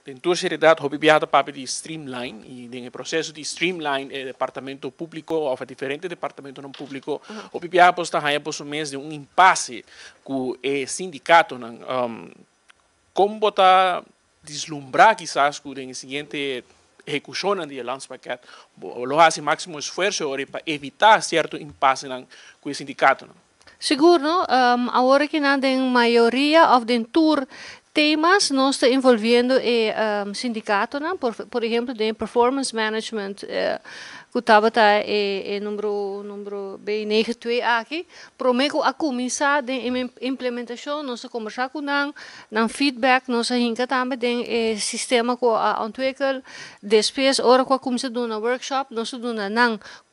em tua seriedade, hobby viaja para de streamline e em processo de streamline departamento público ou diferente departamento não público, hobby viaja para estar aí por mês de impasse com o sindicato, como botar deslumbrar quizás com o seguinte execução do landspaquete, lo hace máximo esforço para evitar certo impasse com o sindicato. Seguro, agora que na maioria of den tour temas nós está envolvendo o sindicato, por exemplo, de performance management, que estava número B92 aqui, prometo a começar de implementação, nós conversar com feedback, nós hinka também de sistema que a ontwikkel, depois ora que começa a workshop, nós doen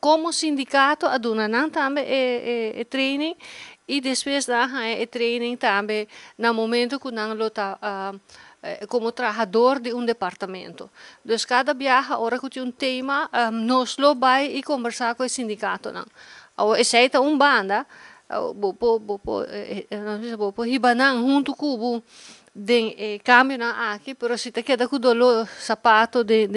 como sindicato a doen também training. E depois da training também no momento que nós lota como trabalhador de departamento. Dus cada viagem, agora que tem tema, nós lo vai e conversar com o sindicato. Essa é banda, hibanang junto com de cambio aqui, pero se te queda com dolor sapato de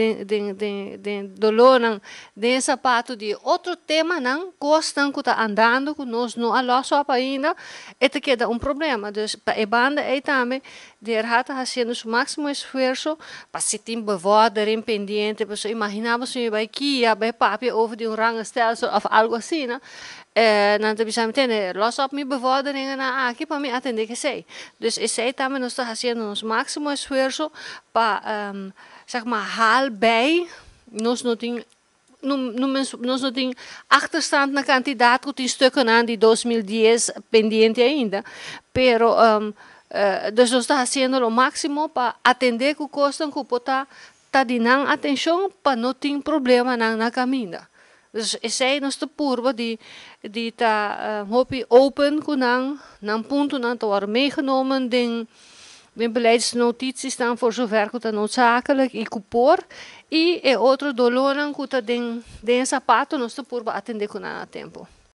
dolor de sapato de outro tema não gostam que tá andando que nós não alosso ainda e te queda problema, dus a banda é também de errata fazendo o máximo esforço para se tem bevordering pendiente, pues imaginava se vai aqui vai papi over de rangstelsel of algo assim, né? Dan bisa meteen los op mijn bevorderingen aqui para me atender que sei. Dus ik zei também nós estamos fazendo ons máximo esforço para zeg maar haal bij nós não tem nós não tem achterstand na candidaat que tem stukken aan die 2010 pendiente ainda, pero dus nós estamos fazendo o máximo para atender que costam que pota tá dinang atenção para não ter problema na caminho. Dus zij nos te purba die ta hopi open kunang nang punto nang te worden meegenomen den beleidsnotities dan voor zover dat noodzakelijk i kupor e outro dolor nang kuta den sapato nos te purba atender kunang a tempo.